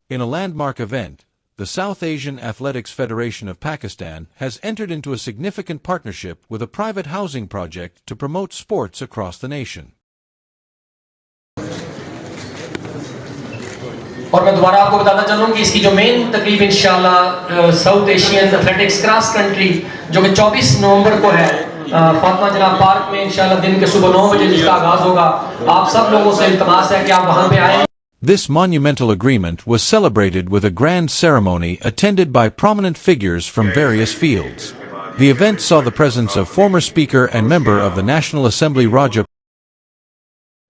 In a landmark event, the South Asian Athletics Federation of Pakistan has entered into a significant partnership with a private housing project to promote sports across the nation. और मैं दोबारा आपको बताना चाहूँ कि इसकी जो main तकरीब इंशाल्लाह south Asian athletics cross country जो कि 24 नवंबर को है फातिमा जिन्ना पार्क में इंशाल्लाह दिन के सुबह 9 बजे जिसका आगाज होगा। आप सब लोगों से इल्तमास है कि आप वहां पे आएं। This monumental agreement was celebrated with a grand ceremony attended by prominent figures from various fields. The event saw the presence of former Speaker and member of the National Assembly Raja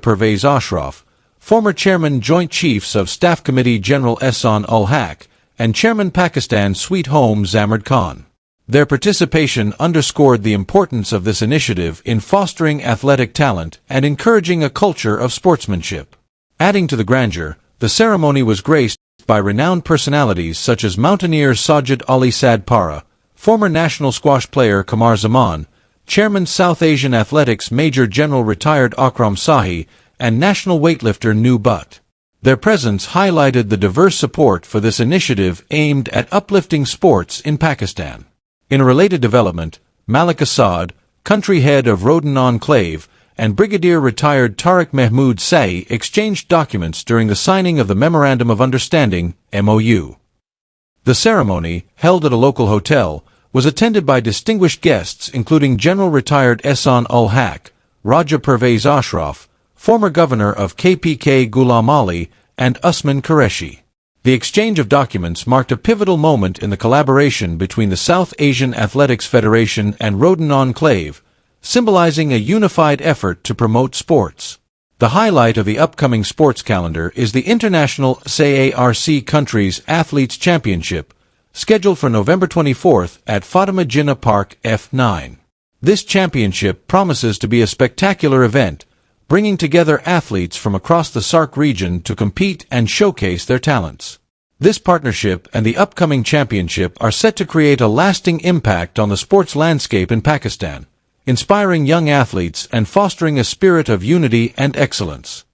Pervaiz Ashraf, former Chairman Joint Chiefs of Staff Committee General Ehsan ul-Haq, and Chairman Pakistan Sweet Home Zamurd Khan. Their participation underscored the importance of this initiative in fostering athletic talent and encouraging a culture of sportsmanship. Adding to the grandeur, the ceremony was graced by renowned personalities such as mountaineer Sajid Ali Sadpara, former national squash player Kamar Zaman, Chairman South Asian Athletics Major General retired Akram Sahi, and national weightlifter Nu Butt. Their presence highlighted the diverse support for this initiative aimed at uplifting sports in Pakistan. In a related development, Malik Asad, country head of Rudn Enclave, and Brigadier retired Tariq Mehmood Satti exchanged documents during the signing of the Memorandum of Understanding, MOU. The ceremony, held at a local hotel, was attended by distinguished guests including General retired Ehsan ul-Haq, Raja Pervaiz Ashraf, former governor of KPK Ghulam Ali, and Usman Qureshi. The exchange of documents marked a pivotal moment in the collaboration between the South Asian Athletics Federation and Rudn Enclave, symbolizing a unified effort to promote sports. The highlight of the upcoming sports calendar is the International SAARC Countries Athletes Championship, scheduled for November 24th at Fatima Jinnah Park F-9. This championship promises to be a spectacular event, bringing together athletes from across the SAARC region to compete and showcase their talents. This partnership and the upcoming championship are set to create a lasting impact on the sports landscape in Pakistan, inspiring young athletes and fostering a spirit of unity and excellence.